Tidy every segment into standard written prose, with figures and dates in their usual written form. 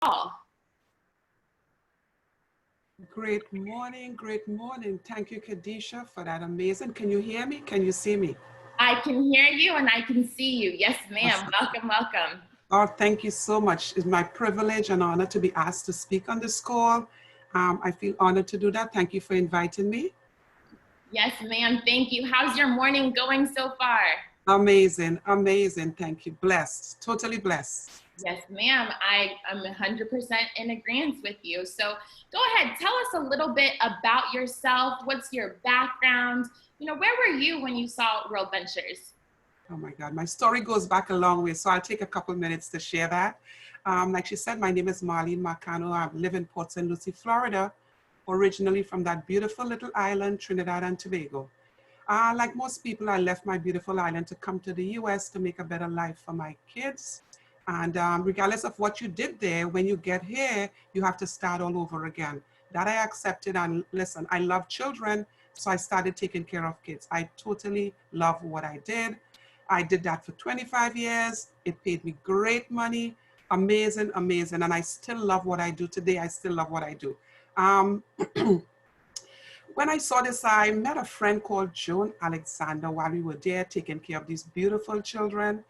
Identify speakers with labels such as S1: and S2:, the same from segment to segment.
S1: call.
S2: Great morning, great morning. Thank you, Khadisha, for that amazing. Can you hear me? Can you see me?
S1: I can hear you and I can see you. Yes, ma'am.
S2: Awesome.
S1: Welcome, welcome.
S2: Oh, thank you so much. It's my privilege and honor to be asked to speak on this call. I feel honored to do that. Thank you for inviting me.
S1: Yes, ma'am. Thank you. How's your morning going so far?
S2: Amazing, amazing. Thank you. Blessed, totally blessed.
S1: Yes, ma'am. I am 100% in agreement with you. So go ahead, tell us a little bit about yourself. What's your background? Where were you when you saw World Ventures?
S2: Oh my God, my story goes back a long way, so I'll take a couple minutes to share that. Like she said, my name is Marlene Marcano. I live in Port St. Lucie, Florida, originally from that beautiful little island, Trinidad and Tobago. Like most people, I left my beautiful island to come to the US to make a better life for my kids. And regardless of what you did there, when you get here, you have to start all over again. That I accepted, and listen, I love children, so I started taking care of kids. I totally love what I did. I did that for 25 years. It paid me great money, amazing, amazing. And I still love what I do today. I still love what I do. Um, When I saw this, I met a friend called Joan Alexander while we were there taking care of these beautiful children.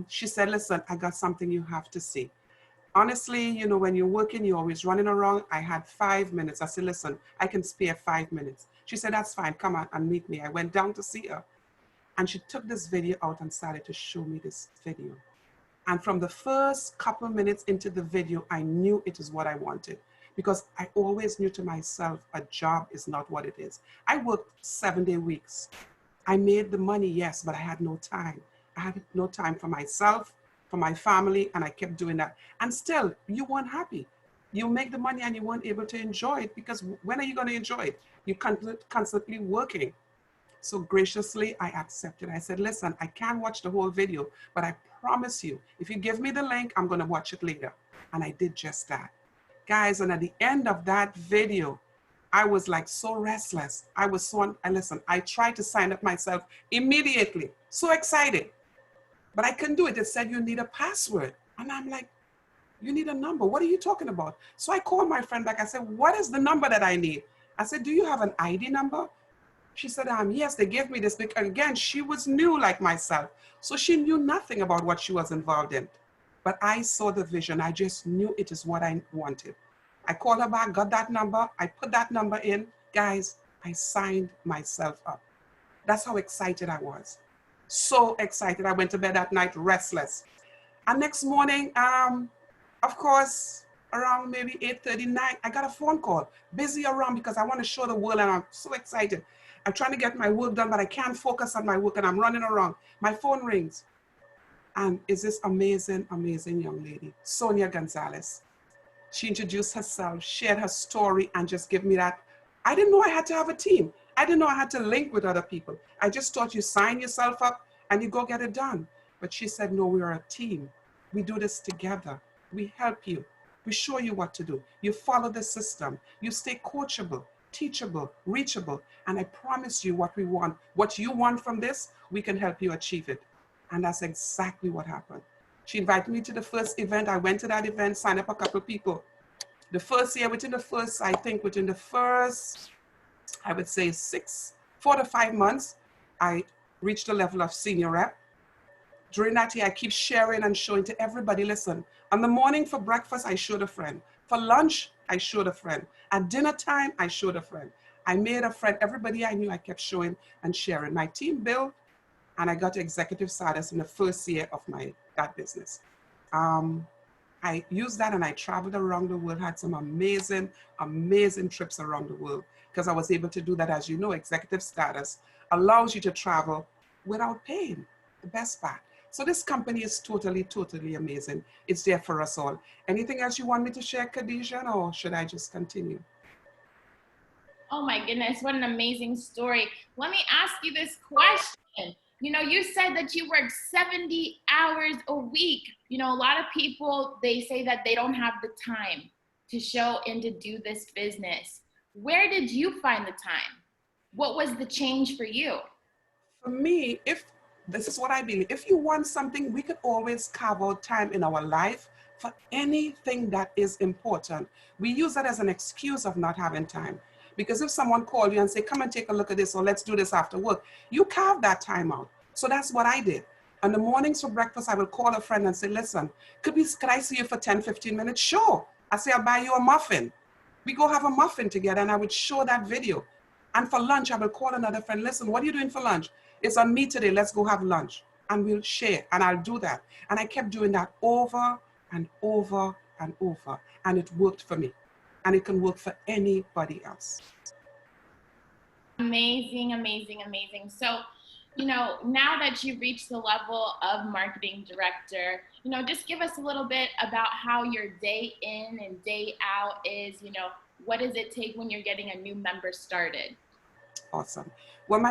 S2: She said, listen, I got something you have to see. Honestly, when you're working, you're always running around. I had 5 minutes. I said, listen, I can spare 5 minutes. She said, that's fine. Come on and meet me. I went down to see her. And she took this video out and started to show me this video. And from the first couple minutes into the video, I knew it is what I wanted, because I always knew to myself, a job is not what it is. I worked 7-day weeks. I made the money, yes, but I had no time. I had no time for myself, for my family, and I kept doing that. And still, you weren't happy. You make the money and you weren't able to enjoy it, because when are you going to enjoy it? You're constantly working. So graciously, I accepted. I said, listen, I can't watch the whole video, but I promise you, if you give me the link, I'm going to watch it later. And I did just that. Guys, and at the end of that video, I was like so restless. Listen, I tried to sign up myself immediately. So excited. But I couldn't do it. It said you need a password. And I'm like, you need a number. What are you talking about? So I called my friend back. I said, what is the number that I need? I said, do you have an ID number? She said, yes, they gave me this. Because again, she was new like myself. So she knew nothing about what she was involved in. But I saw the vision. I just knew it is what I wanted. I called her back, got that number. I put that number in. Guys, I signed myself up. That's how excited I was. So excited. I went to bed that night restless. And next morning, of course, around maybe 8:39, I got a phone call. Busy around because I want to show the world and I'm so excited. I'm trying to get my work done, but I can't focus on my work and I'm running around. My phone rings. And is this amazing, amazing young lady, Sonia Gonzalez. She introduced herself, shared her story, and just give me that. I didn't know I had to have a team. I didn't know I had to link with other people. I just thought you sign yourself up and you go get it done. But she said, no, we're a team. We do this together. We help you. We show you what to do. You follow the system. You stay coachable, teachable, reachable. And I promise you what we want. What you want from this, we can help you achieve it. And that's exactly what happened. She invited me to the first event. I went to that event, signed up a couple of people. The first year, within the first, I would say 4 to 5 months, I reached the level of senior rep. During that year, I keep sharing and showing to everybody, listen, on the morning for breakfast, I showed a friend. For lunch, I showed a friend. At dinner time, I showed a friend. I made a friend. Everybody I knew, I kept showing and sharing. My team built, and I got executive status in the first year of that business. I used that and I traveled around the world, had some amazing, amazing trips around the world because I was able to do that. As you know, executive status allows you to travel without paying, the best part. So this company is totally, totally amazing. It's there for us all. Anything else you want me to share, Khadijah, or should I just continue?
S1: Oh my goodness, what an amazing story. Let me ask you this question. You said that you work 70 hours a week. A lot of people, they say that they don't have the time to show and to do this business. Where did you find the time? What was the change for you?
S2: For me, this is what I believe. If you want something, we could always carve out time in our life for anything that is important. We use that as an excuse of not having time. Because if someone called you and say, come and take a look at this, or let's do this after work, you carve that time out. So that's what I did. In the mornings for breakfast, I will call a friend and say, listen, could I see you for 10, 15 minutes? Sure. I say, I'll buy you a muffin. We go have a muffin together, and I would show that video. And for lunch, I will call another friend, listen, what are you doing for lunch? It's on me today, let's go have lunch. And we'll share, and I'll do that. And I kept doing that over and over and over, and it worked for me. And it can work for anybody else.
S1: Amazing, amazing, amazing. So, now that you've reached the level of marketing director, just give us a little bit about how your day in and day out is. What does it take when you're getting a new member started?
S2: Awesome. Well,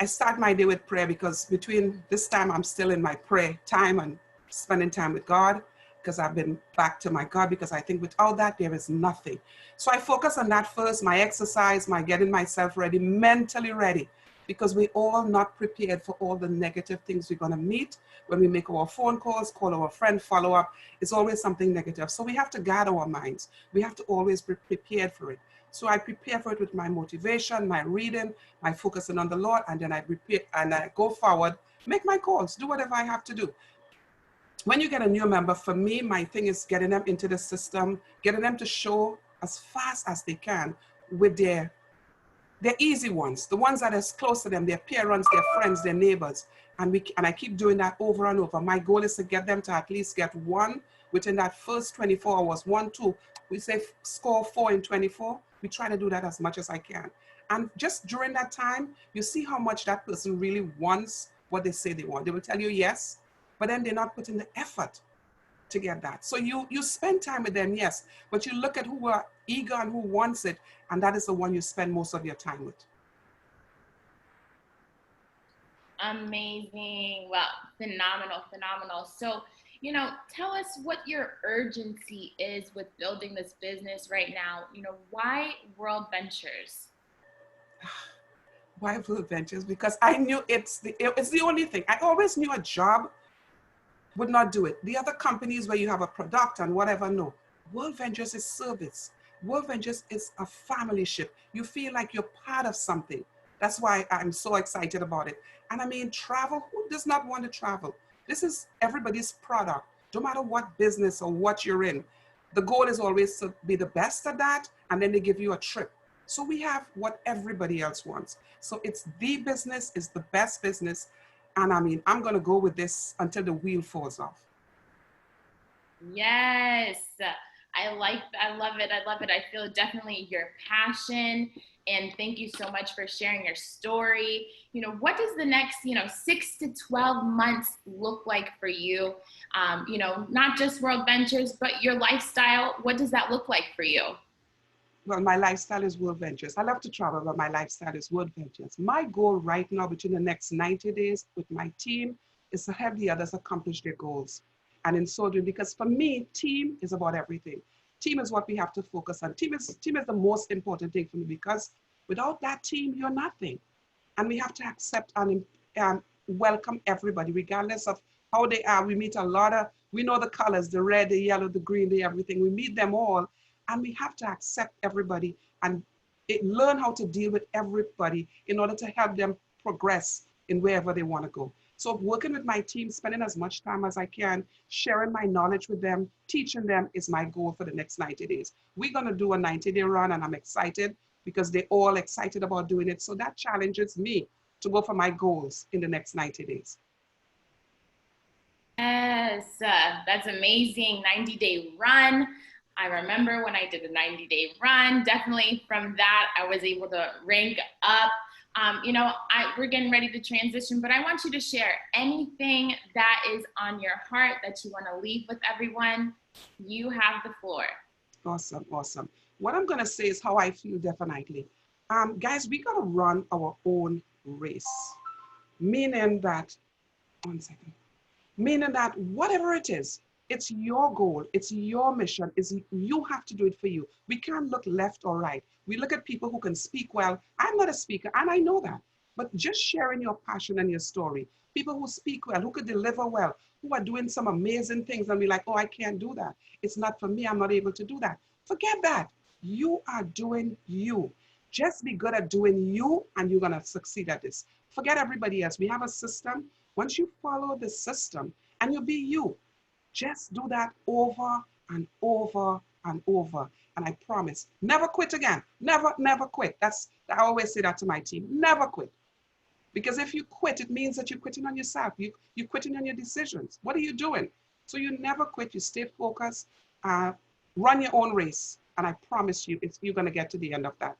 S2: I start my day with prayer, because between this time I'm still in my prayer time and spending time with God, because I've been back to my God, because I think without that, there is nothing. So I focus on that first, my exercise, my getting myself ready, mentally ready, because we're all not prepared for all the negative things we're going to meet when we make our phone calls, call our friend, follow up. It's always something negative. So we have to guard our minds. We have to always be prepared for it. So I prepare for it with my motivation, my reading, my focusing on the Lord, and then I prepare and I go forward, make my calls, do whatever I have to do. When you get a new member, for me, my thing is getting them into the system, getting them to show as fast as they can with their easy ones, the ones that are close to them, their parents, their friends, their neighbors. And I keep doing that over and over. My goal is to get them to at least get one within that first 24 hours, 1, 2. We say score 4 in 24. We try to do that as much as I can. And just during that time, you see how much that person really wants what they say they want. They will tell you yes, but then they're not putting the effort to get that. So you spend time with them, yes, but you look at who are eager and who wants it, and that is the one you spend most of your time with.
S1: Amazing. Well, phenomenal, phenomenal. So, tell us what your urgency is with building this business right now. Why World Ventures?
S2: Why World Ventures? Because I knew it's the only thing. I always knew a job would not do it. The other companies where you have a product and whatever, no. World Ventures is service. World Ventures is a family ship. You feel like you're part of something. That's why I'm so excited about it. And I mean, travel, who does not want to travel? This is everybody's product, no matter what business or what you're in. The goal is always to be the best at that, and then they give you a trip. So we have what everybody else wants. So it's the business, it's the best business. And I mean, I'm going to go with this until the wheel falls off.
S1: Yes. I love it. I love it. I feel definitely your passion. And thank you so much for sharing your story. What does the next, 6 to 12 months look like for you? Not just World Ventures, but your lifestyle. What does that look like for you?
S2: Well, my lifestyle is World Ventures. I love to travel, but my lifestyle is World Ventures. My goal right now, between the next 90 days with my team, is to help the others accomplish their goals. And in so doing, because for me, team is about everything. Team is what we have to focus on. Team is the most important thing for me, because without that team, you're nothing. And we have to accept and welcome everybody, regardless of how they are. We meet we know the colors, the red, the yellow, the green, the everything. We meet them all. And we have to accept everybody and learn how to deal with everybody in order to help them progress in wherever they want to go. So working with my team, spending as much time as I can, sharing my knowledge with them, teaching them is my goal for the next 90 days. We're going to do a 90-day run, and I'm excited because they're all excited about doing it. So that challenges me to go for my goals in the next 90 days.
S1: Yes, that's amazing. 90-day run. I remember when I did a 90-day run, definitely from that, I was able to rank up. We're getting ready to transition, but I want you to share anything that is on your heart that you want to leave with everyone. You have the floor.
S2: Awesome, awesome. What I'm going to say is how I feel definitely. Guys, we got to run our own race. Meaning that, whatever it is, it's your goal, it's your mission, you have to do it for you. We can't look left or right. We look at people who can speak well. I'm not a speaker, and I know that. But just sharing your passion and your story, people who speak well, who could deliver well, who are doing some amazing things and be like, oh, I can't do that. It's not for me. I'm not able to do that. Forget that. You are doing you. Just be good at doing you and you're going to succeed at this. Forget everybody else. We have a system. Once you follow the system and you be you, just do that over and over and over. And I promise, never quit again. Never, never quit. I always say that to my team. Never quit. Because if you quit, it means that you're quitting on yourself. You're quitting on your decisions. What are you doing? So you never quit. You stay focused. Run your own race. And I promise you, you're going to get to the end of that,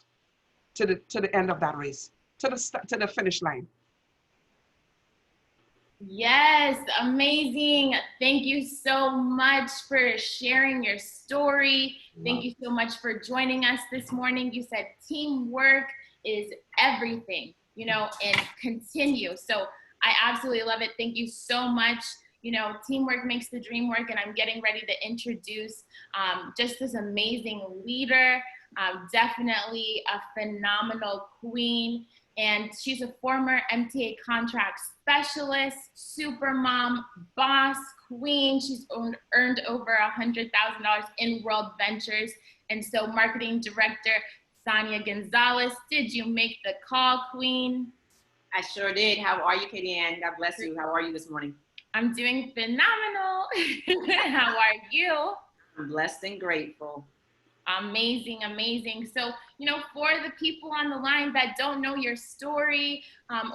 S2: to the end of that race, to the finish line.
S1: Yes, amazing. Thank you so much for sharing your story. Thank you so much for joining us this morning. You said teamwork is everything, you know, and continue. So I absolutely love it. Thank you so much. You know, teamwork makes the dream work, and I'm getting ready to introduce just this amazing leader, definitely a phenomenal queen. And she's a former MTA contract specialist, super mom, boss, queen. She's earned over $100,000 in World Ventures. And so marketing director, Sonia Gonzalez, did you make the call, queen?
S3: I sure did. How are you, Katie Ann? God bless you. How are you this morning?
S1: I'm doing phenomenal. How are you?
S3: I'm blessed and grateful.
S1: Amazing, amazing. So, you know, for the people on the line that don't know your story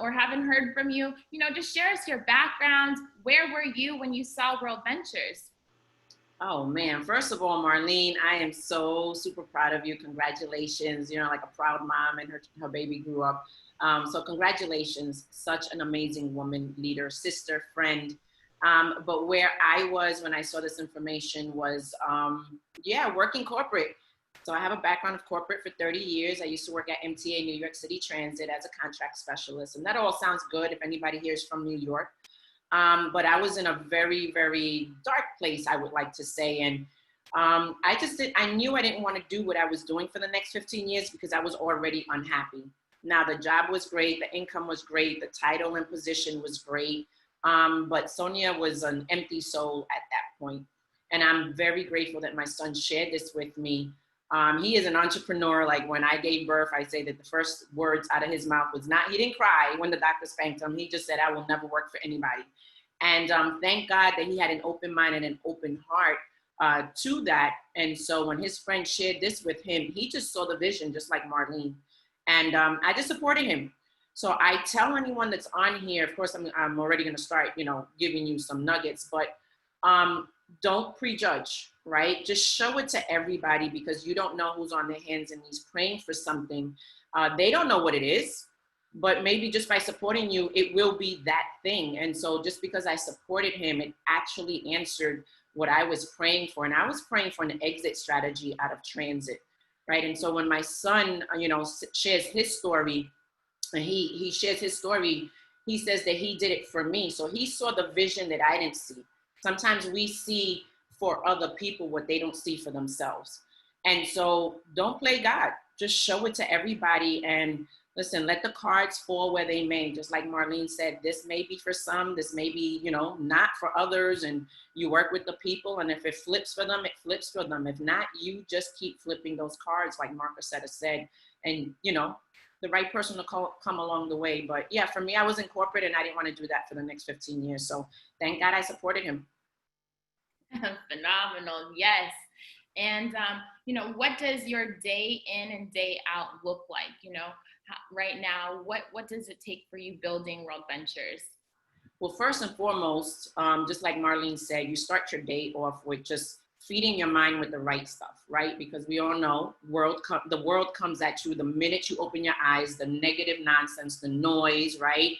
S1: or haven't heard from you, you know, just share us your background. Where were you when you saw World Ventures?
S3: Oh, man. First of all, Marlene, I am so super proud of you. Congratulations. You know, like a proud mom, and her baby grew up. So congratulations. Such an amazing woman, leader, sister, friend. But where I was when I saw this information was, working corporate. So I have a background of corporate for 30 years. I used to work at MTA, New York City Transit, as a contract specialist. And that all sounds good if anybody here is from New York. But I was in a very, very dark place, I would like to say. And I knew I didn't want to do what I was doing for the next 15 years because I was already unhappy. Now, the job was great. The income was great. The title and position was great. But Sonia was an empty soul at that point. And I'm very grateful that my son shared this with me. He is an entrepreneur. Like when I gave birth, I say that the first words out of his mouth was he didn't cry when the doctor spanked him. He just said, I will never work for anybody. And thank God that he had an open mind and an open heart to that. And so when his friend shared this with him, he just saw the vision, just like Marlene. And I just supported him. So I tell anyone that's on here, of course, I'm already going to start, you know, giving you some nuggets, but don't prejudge, right? Just show it to everybody because you don't know who's on their hands and knees praying for something. They don't know what it is, but maybe just by supporting you, it will be that thing. And so just because I supported him, it actually answered what I was praying for. And I was praying for an exit strategy out of transit, right? And so when my son, you know, shares his story, and he shares his story, he says that he did it for me. So he saw the vision that I didn't see. Sometimes we see for other people what they don't see for themselves. And so don't play God. Just show it to everybody. And listen, let the cards fall where they may. Just like Marlene said, this may be for some, this may be, you know, not for others. And you work with the people. And if it flips for them, it flips for them. If not, you just keep flipping those cards like Marcusetta said. And, you know, the right person to come along the way. But yeah, for me, I was in corporate and I didn't want to do that for the next 15 years. So thank God I supported him.
S1: Phenomenal. Yes. And, you know, what does your day in and day out look like? You know, right now, what does it take for you building World Ventures?
S3: Well, first and foremost, just like Marlene said, you start your day off with just feeding your mind with the right stuff, right? Because we all know the world comes at you the minute you open your eyes, the negative nonsense, the noise, right?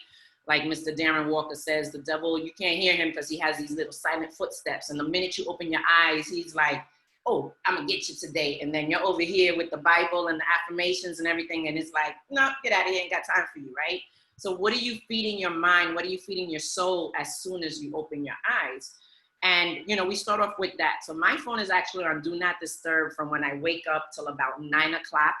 S3: Like Mr. Darren Walker says, the devil, you can't hear him because he has these little silent footsteps. And the minute you open your eyes, he's like, oh, I'm gonna get you today. And then you're over here with the Bible and the affirmations and everything. And it's like, no, get out of here, ain't got time for you, right? So what are you feeding your mind? What are you feeding your soul as soon as you open your eyes? And, you know, we start off with that. So my phone is actually on Do Not Disturb from when I wake up till about 9 o'clock.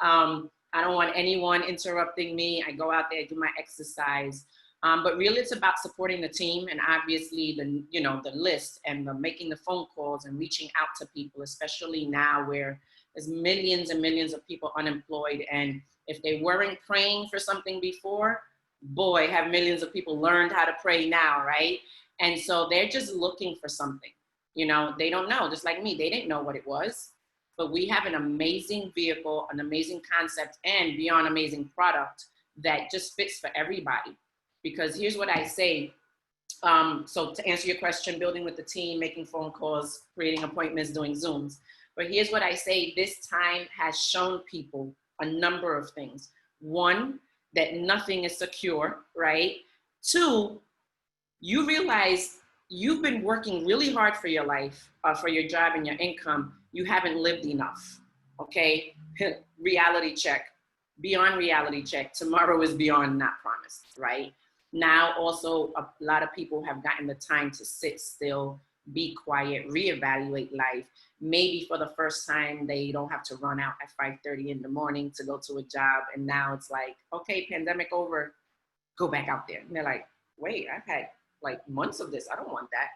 S3: I don't want anyone interrupting me. I go out there, do my exercise. But really it's about supporting the team, and obviously the list and making the phone calls and reaching out to people, especially now where there's millions and millions of people unemployed. And if they weren't praying for something before, boy, have millions of people learned how to pray now, right? And so they're just looking for something. They don't know, just like me, they didn't know what it was. But we have an amazing vehicle, an amazing concept, and beyond amazing product that just fits for everybody. Because here's what I say. So to answer your question, building with the team, making phone calls, creating appointments, doing Zooms. But here's what I say, this time has shown people a number of things. One, that nothing is secure, right? Two, you realize you've been working really hard for your life, for your job and your income. You haven't lived enough, okay? Reality check. Beyond reality check, tomorrow is beyond not promised, right? Now also a lot of people have gotten the time to sit still, be quiet, reevaluate life. Maybe for the first time, they don't have to run out at 5:30 in the morning to go to a job. And now it's like, okay, pandemic over, go back out there. And they're like, wait, I've had like months of this. I don't want that.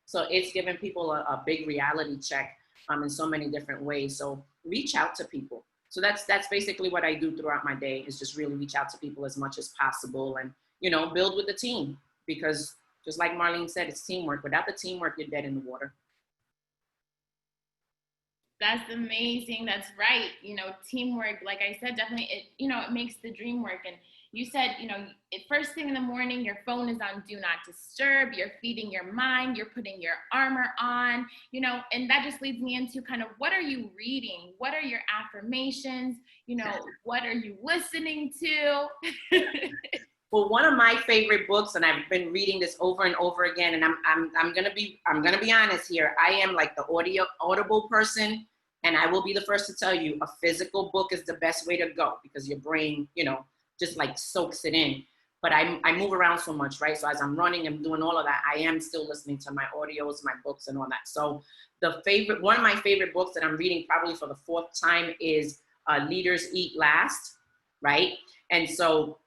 S3: So it's giving people a big reality check in so many different ways. So reach out to people. So that's basically what I do throughout my day, is just really reach out to people as much as possible, and build with the team, because just like Marlene said, it's teamwork. Without the teamwork, you're dead in the water.
S1: That's amazing. That's right. Teamwork, like I said, definitely it makes the dream work. And you said, first thing in the morning, your phone is on do not disturb, you're feeding your mind, you're putting your armor on, and that just leads me into kind of, what are you reading? What are your affirmations? What are you listening to?
S3: Well, one of my favorite books, and I've been reading this over and over again, and I'm gonna be honest here. I am like the audible person, and I will be the first to tell you, a physical book is the best way to go, because your brain, just like soaks it in. But I move around so much, right? So as I'm running and doing all of that, I am still listening to my audios, my books, and all that. So one of my favorite books that I'm reading probably for the fourth time is Leaders Eat Last, right? And so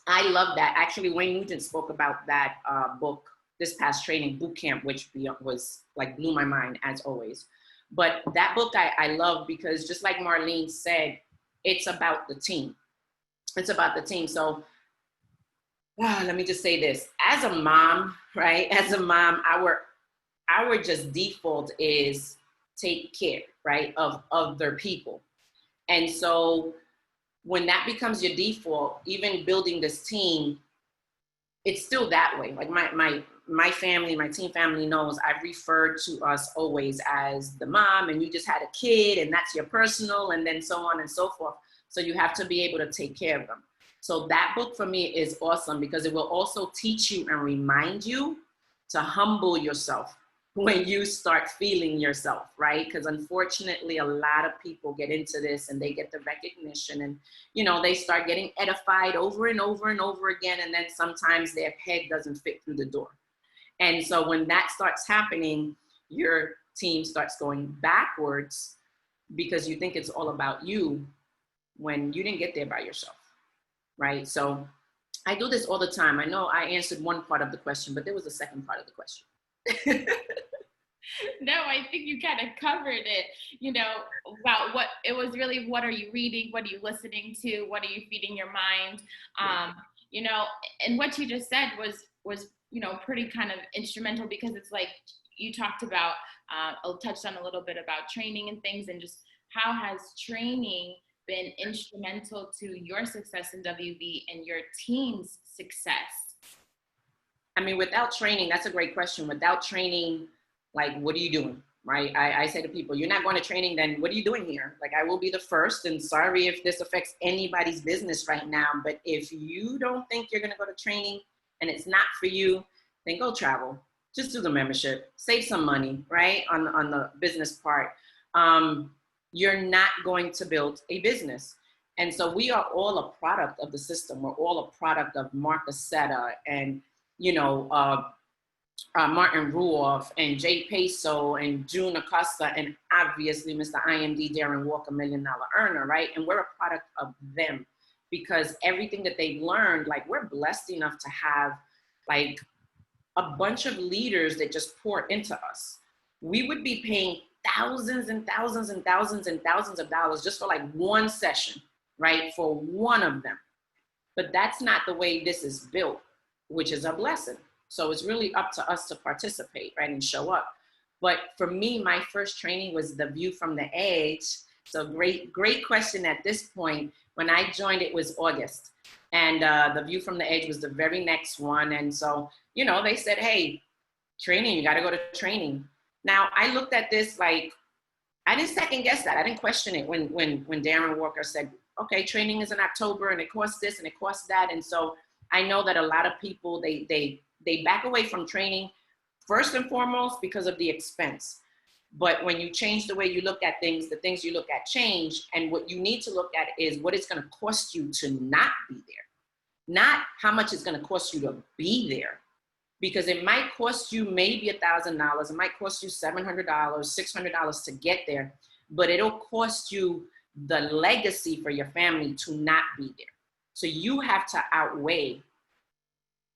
S3: I love that. Actually, Wayne Nugent spoke about that book this past training boot camp, which was like blew my mind as always. But that book I love, because just like Marlene said, it's about the team. It's about the team. So let me just say this. As a mom, right? As a mom, our just default is take care, right, of other people. And so when that becomes your default, even building this team, it's still that way. Like my family, my team family knows I've referred to us always as the mom, and you just had a kid, and that's your personal, and then so on and so forth. So you have to be able to take care of them. So that book for me is awesome, because it will also teach you and remind you to humble yourself when you start feeling yourself, right? Because unfortunately, a lot of people get into this and they get the recognition, and they start getting edified over and over and over again, and then sometimes their head doesn't fit through the door. And so when that starts happening, your team starts going backwards, because you think it's all about you when you didn't get there by yourself, right? So I do this all the time. I know I answered one part of the question, but there was a second part of the question.
S1: No, I think you kind of covered it, about what it was really, what are you reading? What are you listening to? What are you feeding your mind? And what you just said was, pretty kind of instrumental, because it's like you talked about, touched on a little bit about training and things, and just how has training been instrumental to your success in WV and your team's success?
S3: I mean, without training, that's a great question. Without training, like, what are you doing, right? I say to people, you're not going to training, then what are you doing here? Like, I will be the first, and sorry if this affects anybody's business right now, but if you don't think you're going to go to training and it's not for you, then go travel. Just do the membership, save some money, right? On the business part. You're not going to build a business. And so we are all a product of the system. We're all a product of Mark Aceta and, Martin Ruoff and Jay Peso and June Acosta, and obviously Mr. IMD Darren Walker, $1 million earner, right? And we're a product of them. because everything that they've learned, like we're blessed enough to have like a bunch of leaders that just pour into us. We would be paying thousands and thousands and thousands and thousands of dollars just for like one session, right? For one of them. But that's not the way this is built, which is a blessing. So it's really up to us to participate, right, and show up. But for me, my first training was the View from the Edge. So great question at this point. When I joined, it was August. And the View from the Edge was the very next one. And so, you know, they said, hey, training, you got to go to training. Now, I looked at this like, I didn't second guess that. I didn't question it when Darren Walker said, okay, training is in October and it costs this and it costs that. And so I know that a lot of people, they back away from training first and foremost because of the expense. But when you change the way you look at things, the things you look at change. And what you need to look at is what it's going to cost you to not be there, not how much it's going to cost you to be there. Because it might cost you maybe $1,000, it might cost you $700, $600 to get there, but it'll cost you the legacy for your family to not be there. So you have to outweigh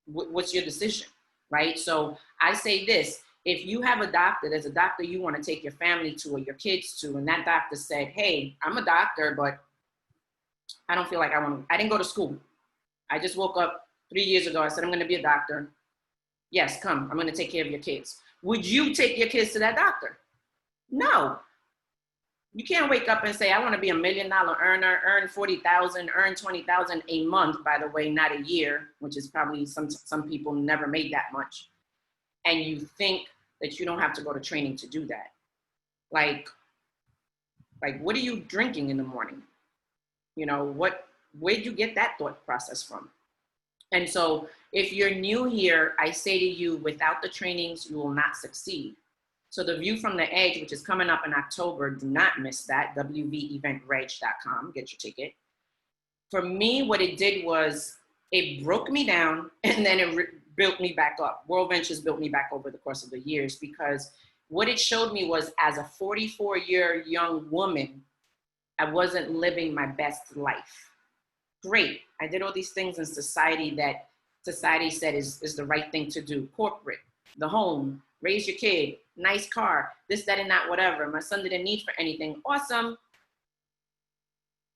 S3: what's your decision, right? So I say this, if you have a doctor, there's a doctor you want to take your family to or your kids to, and that doctor said, hey, I'm a doctor, but I don't feel like I didn't go to school. I just woke up 3 years ago. I said, I'm going to be a doctor. Yes, come, I'm going to take care of your kids. Would you take your kids to that doctor? No. You can't wake up and say, I want to be $1 million earner, earn 40,000, earn 20,000 a month, by the way, not a year, which is probably some people never made that much. And you think that you don't have to go to training to do that. Like what are you drinking in the morning? You know, where'd you get that thought process from? And so if you're new here, I say to you, without the trainings, you will not succeed. So the View from the Edge, which is coming up in October, do not miss that, wveventreg.com, get your ticket. For me, what it did was it broke me down and then it built me back up. World Ventures built me back over the course of the years, because what it showed me was, as a 44-year young woman, I wasn't living my best life. Great, I did all these things in society that society said is the right thing to do. Corporate, the home, raise your kid, nice car, this, that, and that, whatever. My son didn't need for anything. Awesome.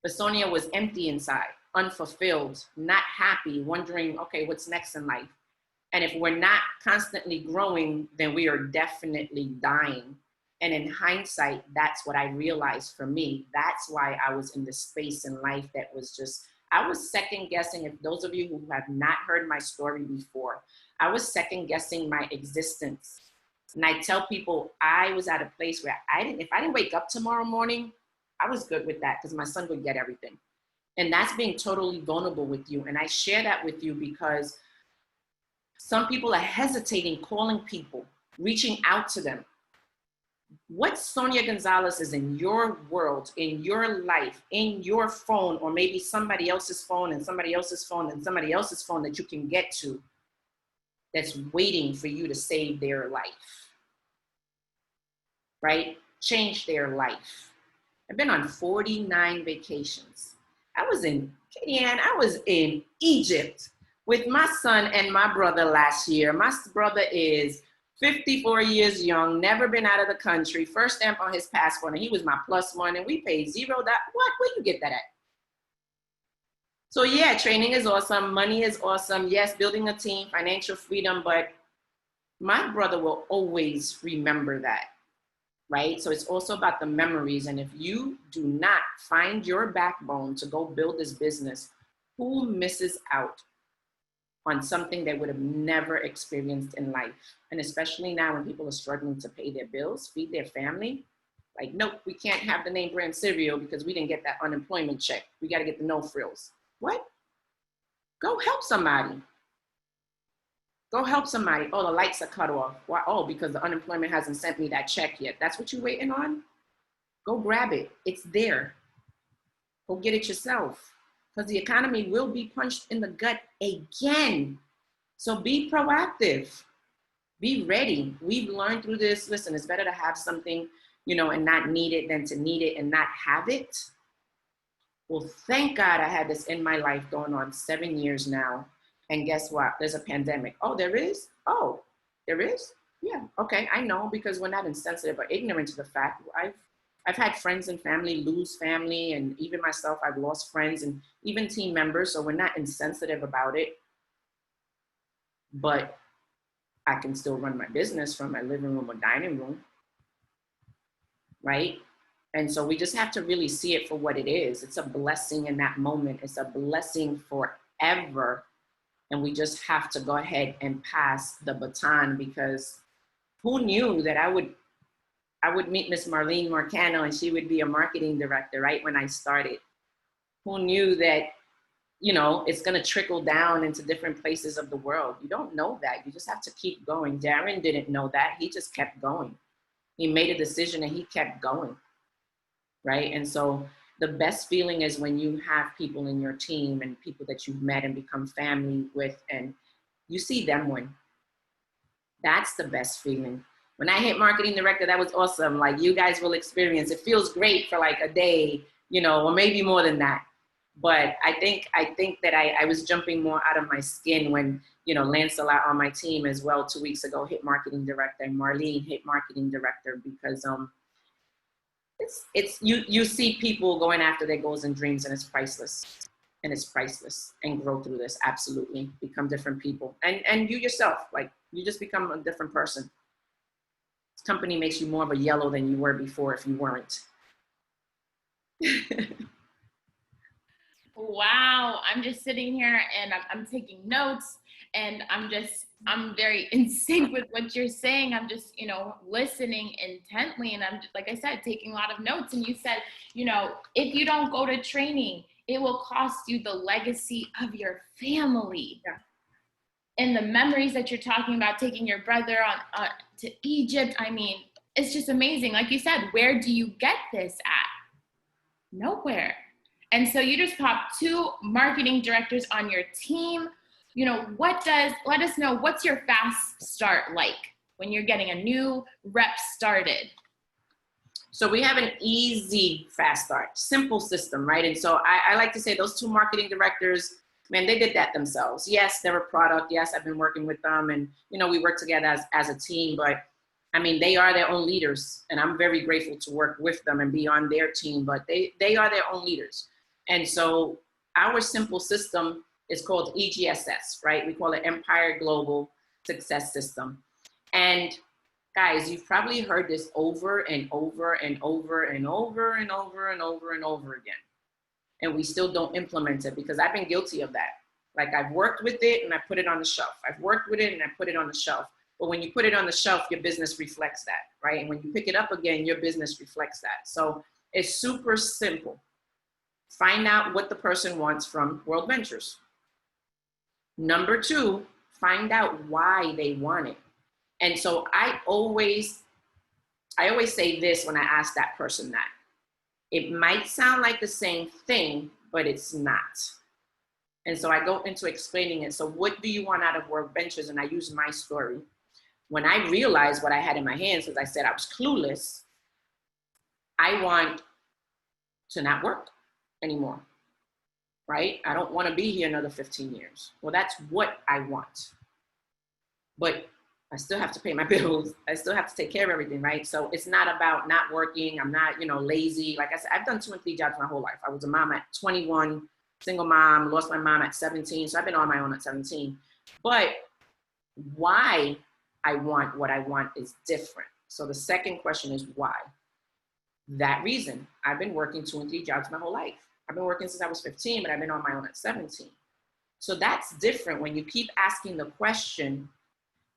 S3: But Sonia was empty inside, unfulfilled, not happy, wondering, okay, what's next in life? And if we're not constantly growing, then we are definitely dying. And in hindsight, that's what I realized for me. That's why I was in this space in life that was just, I was second guessing. If those of you who have not heard my story before, I was second guessing my existence. And I tell people I was at a place where if I didn't wake up tomorrow morning, I was good with that because my son would get everything. And that's being totally vulnerable with you. And I share that with you because some people are hesitating, calling people, reaching out to them. What Sonia Gonzalez is in your world, in your life, in your phone, or maybe somebody else's phone and somebody else's phone and somebody else's phone that you can get to, that's waiting for you to save their life, right? Change their life. I've been on 49 vacations. I was in Egypt with my son and my brother last year. My brother is 54 years young, never been out of the country, first stamp on his passport, and he was my +1, and we paid $0. What? Where you get that at? So yeah, training is awesome, money is awesome. Yes, building a team, financial freedom, but my brother will always remember that, right? So it's also about the memories. And if you do not find your backbone to go build this business, who misses out on something they would have never experienced in life? And especially now when people are struggling to pay their bills, feed their family, like, nope, we can't have the name brand cereal because we didn't get that unemployment check. We got to get the no frills. What? Go help somebody. Go help somebody. Oh, the lights are cut off. Why? Oh, because the unemployment hasn't sent me that check yet. That's what you're waiting on? Go grab it. It's there. Go get it yourself. Because the economy will be punched in the gut again. So be proactive. Be ready. We've learned through this. Listen, it's better to have something, and not need it than to need it and not have it. Well, thank God I had this in my life going on 7 years now. And guess what? There's a pandemic. Oh, there is? Oh, there is? Yeah, okay, I know, because we're not insensitive or ignorant to the fact. I've had friends and family lose family, and even myself, I've lost friends and even team members, so we're not insensitive about it. But I can still run my business from my living room or dining room, right? And so we just have to really see it for what it is. It's a blessing in that moment. It's a blessing forever. And we just have to go ahead and pass the baton, because who knew that I would meet Miss Marlene Marcano and she would be a marketing director right when I started. Who knew that, you know, it's going to trickle down into different places of the world? You don't know that. You just have to keep going. Darren didn't know that. He just kept going. He made a decision and he kept going. Right? And so the best feeling is when you have people in your team and people that you've met and become family with, and you see them win. That's the best feeling. When I hit marketing director, that was awesome. Like, you guys will experience, it feels great for like a day, you know, or maybe more than that. But I think that I was jumping more out of my skin when, you know, Lancelot on my team as well 2 weeks ago hit marketing director, and Marlene hit marketing director, because it's you see people going after their goals and dreams, and it's priceless. And it's priceless. And grow through this, absolutely. Become different people. And you yourself, like, you just become a different person. This company makes you more of a yellow than you were before if you weren't.
S1: Wow, I'm just sitting here and I'm taking notes, and I'm very in sync with what you're saying. I'm just, you know, listening intently, and I'm just, like I said, taking a lot of notes. And you said, you know, if you don't go to training, it will cost you the legacy of your family.
S3: Yeah.
S1: And the memories that you're talking about, taking your brother on to Egypt. I mean, it's just amazing. Like you said, where do you get this at? Nowhere. And so you just popped 2 marketing directors on your team. You know, let us know, what's your fast start like when you're getting a new rep started?
S3: So we have an easy fast start, simple system, right? And so I like to say those 2 marketing directors, man, they did that themselves. Yes, they're a product. Yes, I've been working with them, and, you know, we work together as a team, but I mean, they are their own leaders, and I'm very grateful to work with them and be on their team, but they are their own leaders. And so our simple system is called EGSS, right? We call it Empire Global Success System. And guys, you've probably heard this over and over and over and over and over and over and over again. And we still don't implement it, because I've been guilty of that. Like, I've worked with it and I put it on the shelf. I've worked with it and I put it on the shelf. But when you put it on the shelf, your business reflects that, right? And when you pick it up again, your business reflects that. So it's super simple. Find out what the person wants from World Ventures. Number 2, find out why they want it. And so I always say this when I ask that person that. It might sound like the same thing, but it's not. And so I go into explaining it. So what do you want out of World Ventures? And I use my story. When I realized what I had in my hands, because I said I was clueless, I want to not work anymore, right? I don't want to be here another 15 years. Well, that's what I want. But I still have to pay my bills. I still have to take care of everything, right? So it's not about not working. I'm not, you know, lazy. Like I said, I've done 2 and 3 jobs my whole life. I was a mom at 21, single mom, lost my mom at 17. So I've been on my own at 17. But why I want what I want is different. So the second question is why? That reason. I've been working 2 and 3 jobs my whole life. I've been working since I was 15, but I've been on my own at 17. So that's different. When you keep asking the question,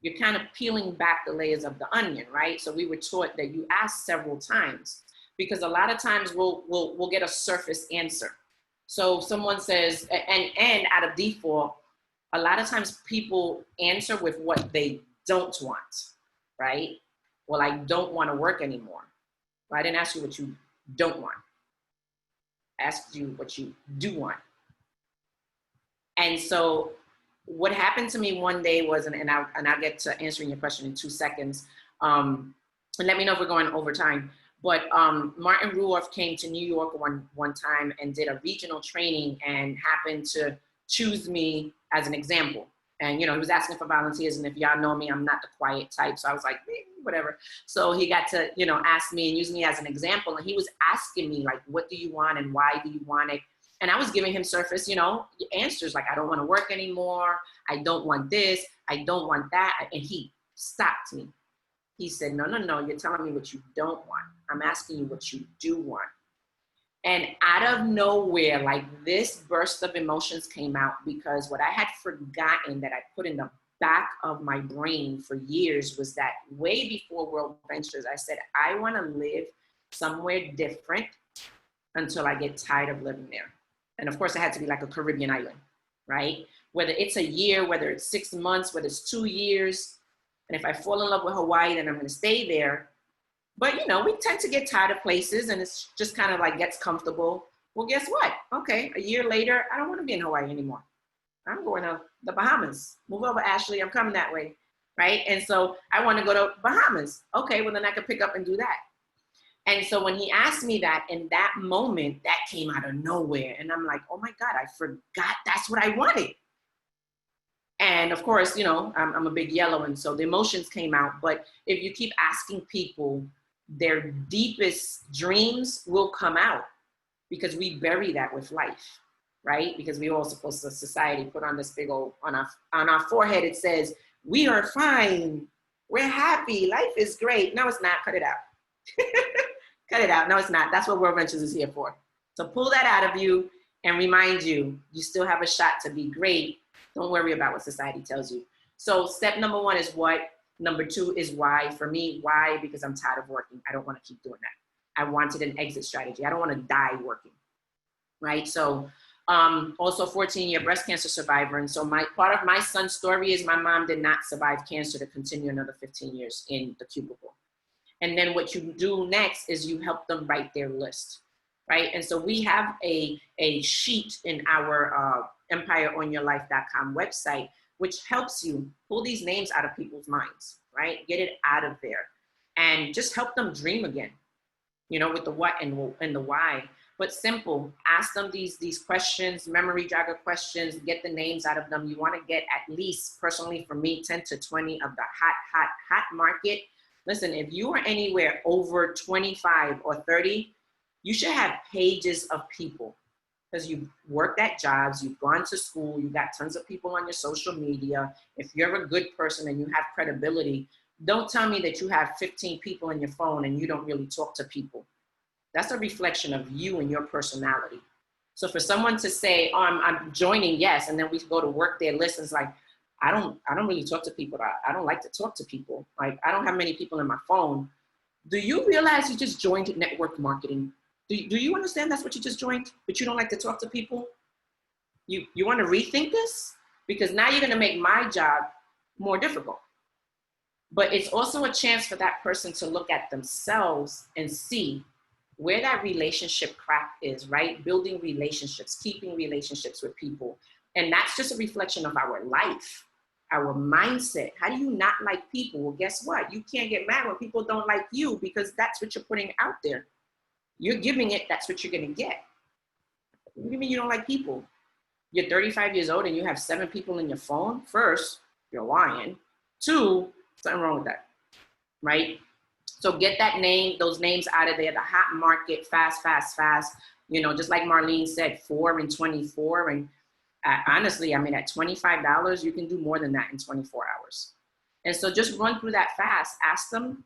S3: you're kind of peeling back the layers of the onion, right? So we were taught that you ask several times, because a lot of times we'll get a surface answer. So someone says, and out of default, a lot of times people answer with what they don't want, right? Well, I don't want to work anymore. Well, I didn't ask you what you don't want. I asked you what you do want. And so what happened to me one day was, and I'll get to answering your question in 2 seconds, and let me know if we're going over time, But Martin Ruoff came to New York one time and did a regional training and happened to choose me as an example. And, you know, he was asking for volunteers. And if y'all know me, I'm not the quiet type. So I was like, whatever. So he got to, you know, ask me and use me as an example. And he was asking me, like, what do you want and why do you want it? And I was giving him surface, you know, answers like, I don't want to work anymore. I don't want this. I don't want that. And he stopped me. He said, no, no, no, you're telling me what you don't want. I'm asking you what you do want. And out of nowhere, like this burst of emotions came out, because what I had forgotten that I put in the back of my brain for years was that way before World Ventures, I said, I want to live somewhere different until I get tired of living there. And of course, it had to be like a Caribbean island, right? Whether it's a year, whether it's 6 months, whether it's 2 years. And if I fall in love with Hawaii, then I'm going to stay there. But, you know, we tend to get tired of places and it's just kind of like gets comfortable. Well, guess what? Okay, a year later, I don't want to be in Hawaii anymore. I'm going to the Bahamas. Move over, Ashley. I'm coming that way, right? And so I want to go to Bahamas. Okay, well, then I could pick up and do that. And so when he asked me that, in that moment, that came out of nowhere. And I'm like, oh my God, I forgot that's what I wanted. And of course, you know, I'm a big yellow, and so the emotions came out. But if you keep asking people, their deepest dreams will come out, because we bury that with life, right? Because we all supposed to, society put on this big old, on our forehead, it says, we are fine, we're happy, life is great. No, it's not. Cut it out. Cut it out. No, it's not. That's what World Ventures is here for. So pull that out of you and remind you, you still have a shot to be great. Don't worry about what society tells you. So step number 1 is what. Number 2 is why. For me, why? Because I'm tired of working. I don't want to keep doing that. I wanted an exit strategy. I don't want to die working, right? So also 14-year breast cancer survivor. And so part of my son's story is my mom did not survive cancer to continue another 15 years in the cubicle. And then what you do next is you help them write their list, right? And so we have a sheet in our empireonyourlife.com website, which helps you pull these names out of people's minds, right? Get it out of there and just help them dream again, you know, with the what and the why. But simple, ask them these questions, memory jogger questions, get the names out of them. You want to get at least, personally for me, 10 to 20 of the hot market. Listen, if you are anywhere over 25 or 30, you should have pages of people, because you've worked at jobs, you've gone to school, you got tons of people on your social media. If you're a good person and you have credibility, don't tell me that you have 15 people on your phone and you don't really talk to people. That's a reflection of you and your personality. So for someone to say, oh, I'm joining, yes, and then we go to work their list, it's like, I don't really talk to people. I don't like to talk to people. Like, I don't have many people in my phone. Do you realize you just joined network marketing? Do you understand that's what you just joined, but you don't like to talk to people? You want to rethink this? Because now you're going to make my job more difficult. But it's also a chance for that person to look at themselves and see where that relationship crack is, right? Building relationships, keeping relationships with people. And that's just a reflection of our life, our mindset. How do you not like people? Well, guess what? You can't get mad when people don't like you, because that's what you're putting out there. You're giving it, that's what you're going to get. What do you mean you don't like people? You're 35 years old and you have 7 people in your phone? First, you're lying. 2, something wrong with that, right? So get that name, those names out of there, the hot market, fast. You know, just like Marlene said, 4 and 24. And honestly, I mean, at $25, you can do more than that in 24 hours. And so just run through that fast, ask them,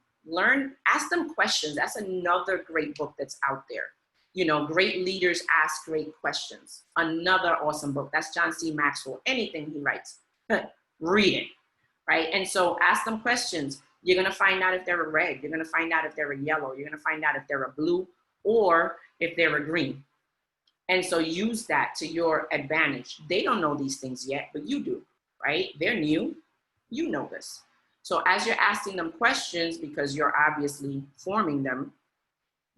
S3: ask them questions. That's another great book that's out there. You know, Great Leaders Ask Great Questions. Another awesome book. That's John C. Maxwell. Anything he writes, read it, right? And so ask them questions. You're going to find out if they're a red. You're going to find out if they're a yellow. You're going to find out if they're a blue or if they're a green. And so use that to your advantage. They don't know these things yet, but you do, right? They're new. You know this. So as you're asking them questions, because you're obviously forming them,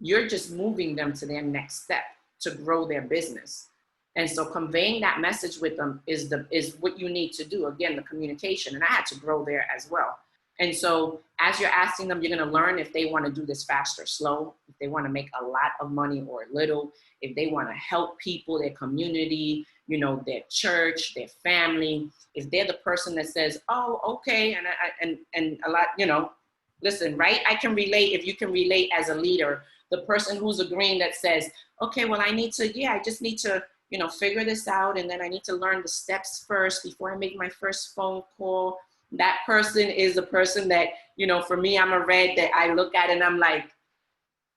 S3: you're just moving them to their next step to grow their business. And so conveying that message with them is what you need to do. Again, the communication. And I had to grow there as well. And so as you're asking them, you're going to learn if they want to do this fast or slow, if they want to make a lot of money or little, if they want to help people, their community, you know, their church, their family. If they're the person that says, oh, okay, and a lot, you know, listen, right? I can relate, if you can relate as a leader, the person who's agreeing that says, okay, well, I just need to, you know, figure this out. And then I need to learn the steps first before I make my first phone call. That person is the person that, you know, for me, I'm a red that I look at and I'm like,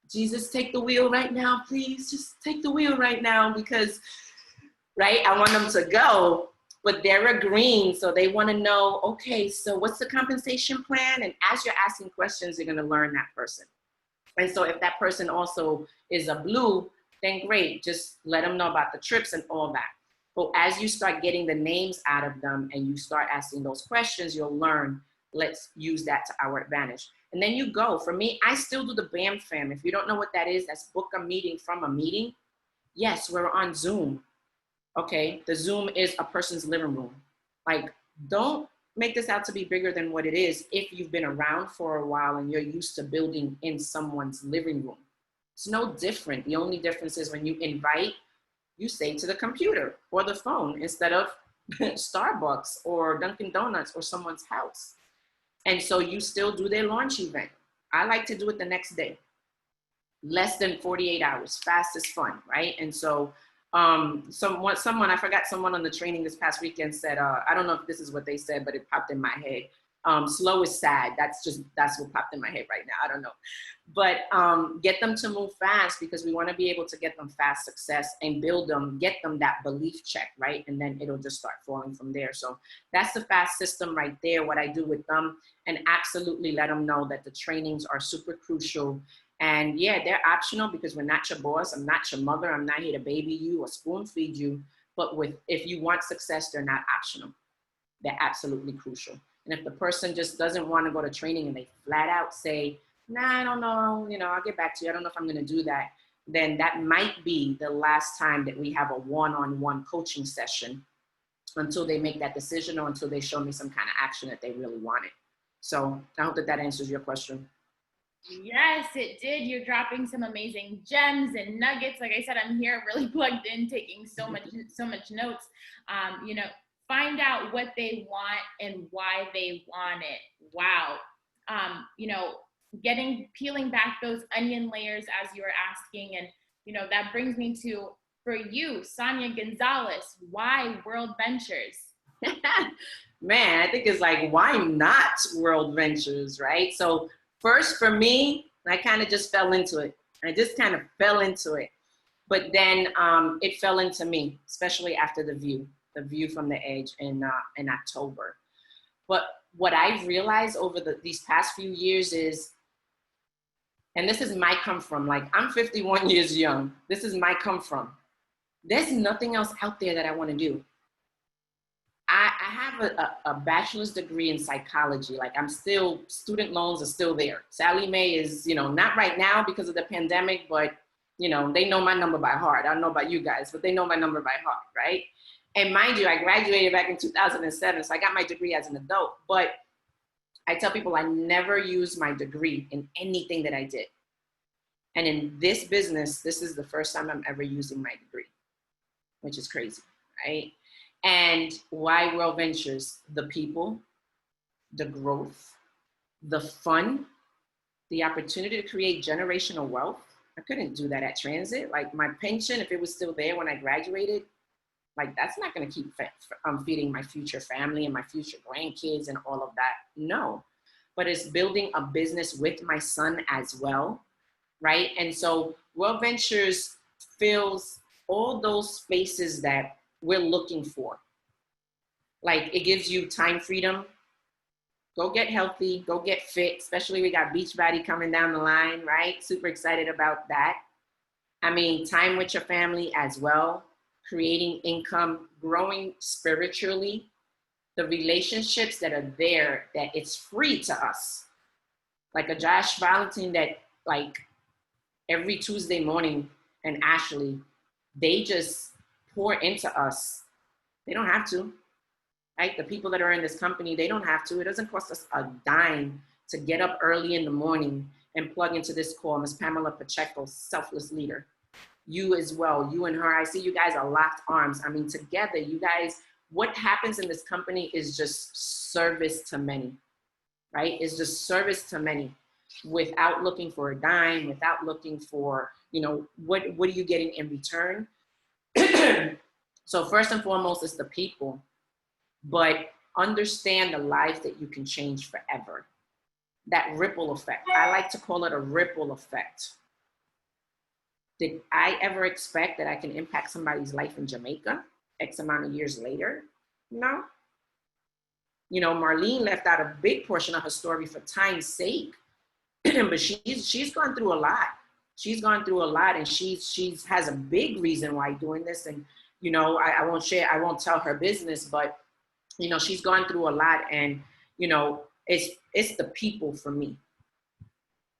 S3: Jesus, take the wheel right now, please. Just take the wheel right now because, right, I want them to go, but they're agreeing. So they want to know, okay, so what's the compensation plan? And as you're asking questions, you're going to learn that person. And so if that person also is a blue, then great. Just let them know about the trips and all that. But as you start getting the names out of them and you start asking those questions, you'll learn, let's use that to our advantage. And then you go. For me, I still do the BAM fam. If you don't know what that is, that's book a meeting from a meeting. Yes, we're on Zoom. Okay, the Zoom is a person's living room. Like, don't make this out to be bigger than what it is if you've been around for a while and you're used to building in someone's living room. It's no different. The only difference is when you invite, you say to the computer or the phone instead of Starbucks or Dunkin' Donuts or someone's house. And so you still do their launch event. I like to do it the next day. Less than 48 hours, fast is fun, right? And so someone, I forgot someone on the training this past weekend said, I don't know if this is what they said, but it popped in my head. Slow is sad. That's what popped in my head right now. I don't know. But get them to move fast because we want to be able to get them fast success and build them, get them that belief check, right? And then it'll just start falling from there. So that's the fast system right there, what I do with them, and absolutely let them know that the trainings are super crucial. And yeah, they're optional because we're not your boss. I'm not your mother. I'm not here to baby you or spoon feed you. But if you want success, they're not optional. They're absolutely crucial. And if the person just doesn't want to go to training and they flat out say, nah, I don't know, you know, I'll get back to you. I don't know if I'm going to do that. Then that might be the last time that we have a one-on-one coaching session until they make that decision or until they show me some kind of action that they really wanted. So I hope that answers your question.
S1: Yes, it did. You're dropping some amazing gems and nuggets. Like I said, I'm here really plugged in, taking so much notes. You know, find out what they want and why they want it. Wow. You know, peeling back those onion layers as you were asking. And, you know, that brings me to, for you, Sonia Gonzalez, why World Ventures?
S3: Man, I think it's like, why not World Ventures, right? So first for me, I kind of just fell into it. I just kind of fell into it. But then it fell into me, especially after the view from the edge in October. But what I've realized over these past few years is, and this is my come from, like I'm 51 years young. This is my come from. There's nothing else out there that I want to do. I have a bachelor's degree in psychology. Like student loans are still there. Sally Mae is, you know, not right now because of the pandemic, but you know, they know my number by heart. I don't know about you guys, but they know my number by heart, right? And mind you, I graduated back in 2007, so I got my degree as an adult. But I tell people I never used my degree in anything that I did. And in this business, this is the first time I'm ever using my degree, which is crazy, right? And why World Ventures? The people, the growth, the fun, the opportunity to create generational wealth. I couldn't do that at Transit. Like my pension, if it was still there when I graduated, like that's not going to keep feeding my future family and my future grandkids and all of that. No, but it's building a business with my son as well, right? And so World Ventures fills all those spaces that we're looking for. Like it gives you time freedom. Go get healthy, go get fit, especially we got Beachbody coming down the line, right? Super excited about that. I mean, time with your family as well, creating income, growing spiritually, the relationships that are there, that it's free to us. Like a Josh Valentin that like every Tuesday morning, and Ashley, they just pour into us. They don't have to. right? The people that are in this company, they don't have to. It doesn't cost us a dime to get up early in the morning and plug into this call. Ms. Pamela Pacheco, selfless leader. You as well, you and her. I see you guys are locked arms. I mean, together, you guys, what happens in this company is just service to many, right? It's just service to many without looking for a dime, without looking for, you know, what are you getting in return? So first and foremost, it's the people, but understand the lives that you can change forever. That ripple effect. I like to call it a ripple effect. Did I ever expect that I can impact somebody's life in Jamaica X amount of years later? No. You know, Marlene left out a big portion of her story for time's sake, but she's gone through a lot. She's gone through a lot, and she's has a big reason why doing this. And you know, I won't tell her business, but you know, she's gone through a lot, and you know, it's the people for me,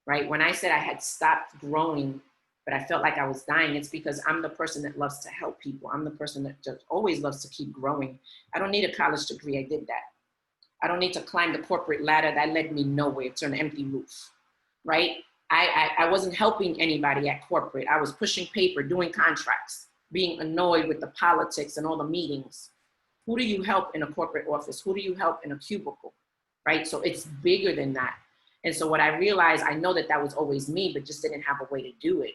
S3: right? When I said I had stopped growing, but I felt like I was dying, it's because I'm the person that loves to help people. I'm the person that just always loves to keep growing. I don't need a college degree. I did that. I don't need to climb the corporate ladder that led me nowhere to an empty roof, right? I wasn't helping anybody at corporate. I was pushing paper, doing contracts, being annoyed with the politics and all the meetings. Who do you help in a corporate office? Who do you help in a cubicle, right? So it's bigger than that. And so what I realized, I know that that was always me, but just didn't have a way to do it.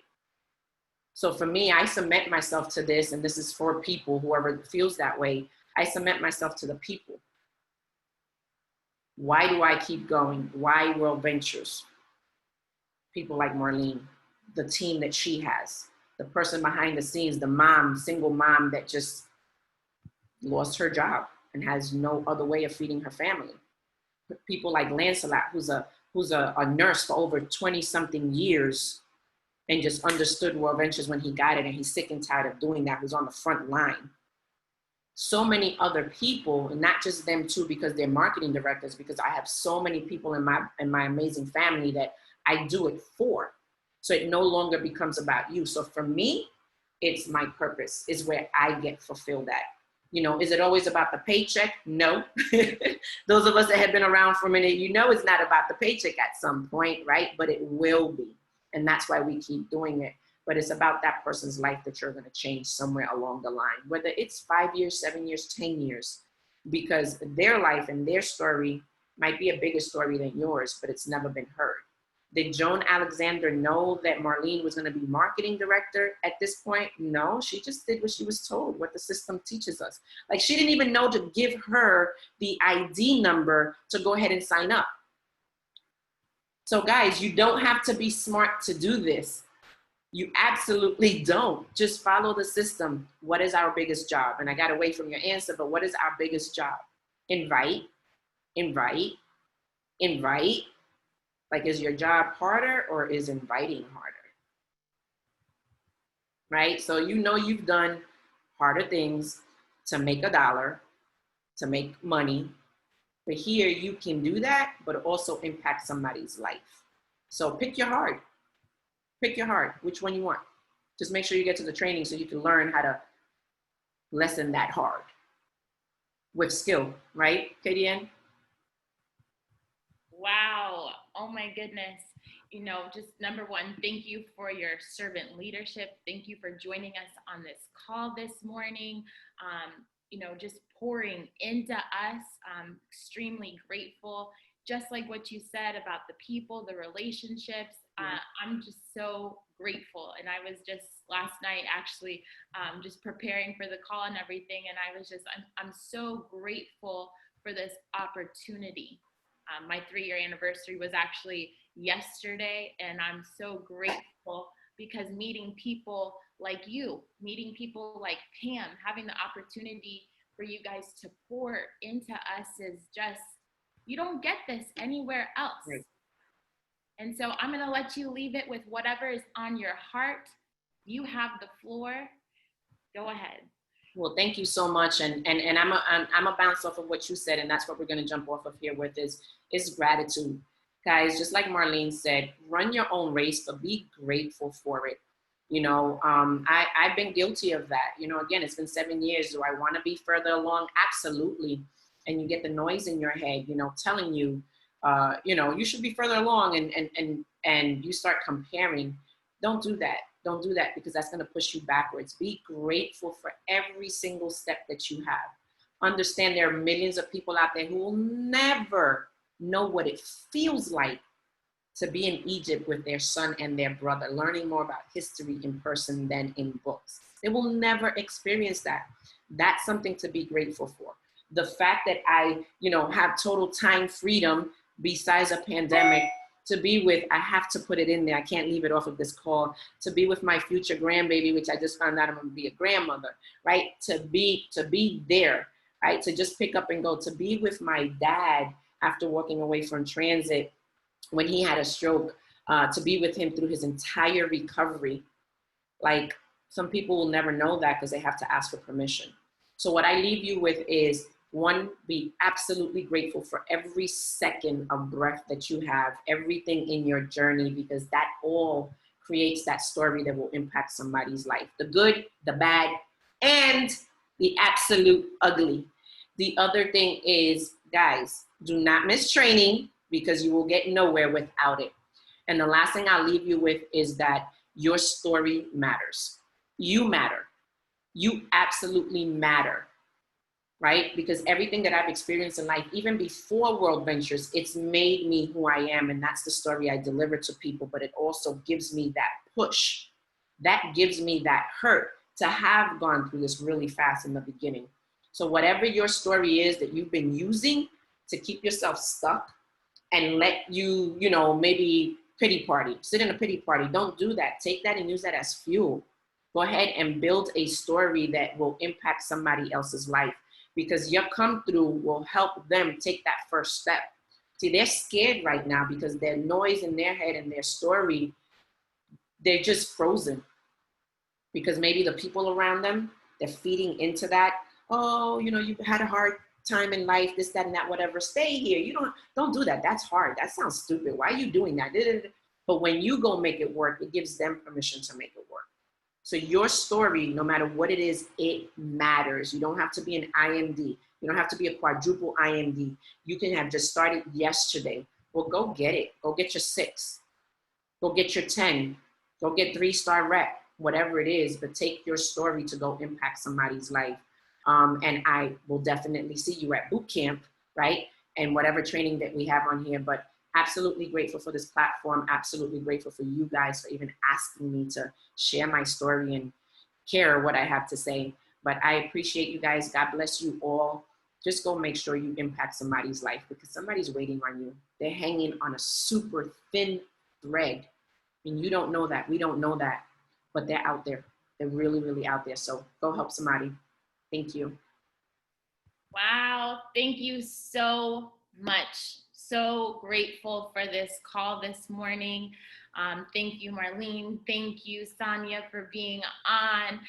S3: So for me, I submit myself to this, and this is for people, whoever feels that way, I submit myself to the people. Why do I keep going? Why World Ventures? People like Marlene, the team that she has, the person behind the scenes, the mom, single mom that just lost her job and has no other way of feeding her family. People like Lancelot, who's a nurse for over 20 something years and just understood World Ventures when he got it, and he's sick and tired of doing that, who's on the front line. So many other people, and not just them too, because they're marketing directors, because I have so many people in my amazing family that I do it for. So it no longer becomes about you. So for me, it's my purpose, is where I get fulfilled at. You know, is it always about the paycheck? No. Those of us that have been around for a minute, you know it's not about the paycheck at some point, right? But it will be. And that's why we keep doing it. But it's about that person's life that you're going to change somewhere along the line, whether it's 5 years, 7 years, 10 years, because their life and their story might be a bigger story than yours, but it's never been heard. Did Joan Alexander know that Marlene was going to be marketing director at this point? No, she just did what she was told, what the system teaches us. Like, she didn't even know to give her the ID number to go ahead and sign up. So guys, you don't have to be smart to do this. You absolutely don't. Just follow the system. What is our biggest job? And I got away from your answer, but what is our biggest job? Invite, invite, invite. Like, is your job harder or is inviting harder? Right? So you know you've done harder things to make a dollar, to make money. But here you can do that, but also impact somebody's life. So pick your heart. Pick your heart, which one you want. Just make sure you get to the training so you can learn how to lessen that hard with skill, right, KDN?
S1: Wow. Oh my goodness. You know, just number one, thank you for your servant leadership. Thank you for joining us on this call this morning. You know, just pouring into us. Extremely grateful. Just like what you said about the people, the relationships. I'm just so grateful. And I was just last night actually just preparing for the call and everything. And I was just, I'm so grateful for this opportunity. My 3-year anniversary was actually yesterday, and I'm so grateful because meeting people like you, meeting people like Pam, having the opportunity for you guys to pour into us is just, you don't get this anywhere else. Right. And so I'm going to let you leave it with whatever is on your heart. You have the floor. Go ahead.
S3: Well, thank you so much. And I'm a bounce off of what you said, and that's what we're going to jump off of here with is gratitude. Guys, just like Marlene said, run your own race, but be grateful for it. You know, I've been guilty of that. You know, again, it's been 7 years. Do I want to be further along? Absolutely. and you get the noise in your head, you know, telling you, you know, you should be further along, and you start comparing. Don't do that. Don't do that, because that's going to push you backwards. Be grateful for every single step that you have. Understand there are millions of people out there who will never know what it feels like to be in Egypt with their son and their brother, learning more about history in person than in books. They will never experience that. That's something to be grateful for. The fact that I, you know, have total time freedom besides a pandemic to be with, I have to put it in there, I can't leave it off of this call, to be with my future grandbaby, which I just found out I'm gonna be a grandmother, right? To be there, right? To just pick up and go, to be with my dad after walking away from transit when he had a stroke, to be with him through his entire recovery. Like, some people will never know that because they have to ask for permission. So what I leave you with is, one, be absolutely grateful for every second of breath that you have, everything in your journey, because that all creates that story that will impact somebody's life. The good, the bad, and the absolute ugly. The other thing is, guys, do not miss training, because you will get nowhere without it. And the last thing I'll leave you with is that your story matters. You matter. You absolutely matter, right? Because everything that I've experienced in life, even before World Ventures, it's made me who I am. And that's the story I deliver to people. But it also gives me that push. That gives me that hurt to have gone through this really fast in the beginning. So whatever your story is that you've been using to keep yourself stuck and let you, you know, maybe pity party, sit in a pity party. Don't do that. Take that and use that as fuel. Go ahead and build a story that will impact somebody else's life, because your come through will help them take that first step. See, they're scared right now because their noise in their head and their story, they're just frozen, because maybe the people around them, they're feeding into that. Oh, you know, you've had a hard time in life, this, that, and that, whatever. Stay here. You don't do that. That's hard. That sounds stupid. Why are you doing that? But when you go make it work, it gives them permission to make it work. So your story, no matter what it is, it matters. You don't have to be an IMD. You don't have to be a quadruple IMD. You can have just started yesterday. Well, go get it. Go get your 6. Go get your 10. Go get 3-star rep, whatever it is, but take your story to go impact somebody's life. And I will definitely see you at boot camp, right? And whatever training that we have on here. But absolutely grateful for this platform. Absolutely grateful for you guys for even asking me to share my story and care what I have to say. But I appreciate you guys. God bless you all. Just go make sure you impact somebody's life, because somebody's waiting on you. They're hanging on a super thin thread. And you don't know that. We don't know that. But they're out there. They're really, really out there. So go help somebody. Thank you.
S1: Wow, thank you so much. So grateful for this call this morning. Thank you, Marlene. Thank you, Sonia, for being on.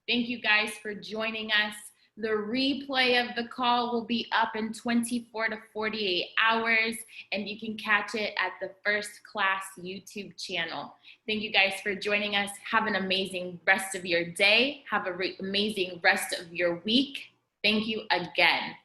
S1: Thank you guys for joining us. The replay of the call will be up in 24 to 48 hours, and you can catch it at the First Class YouTube channel. Thank you guys for joining us. Have an amazing rest of your day. Have an amazing rest of your week. Thank you again.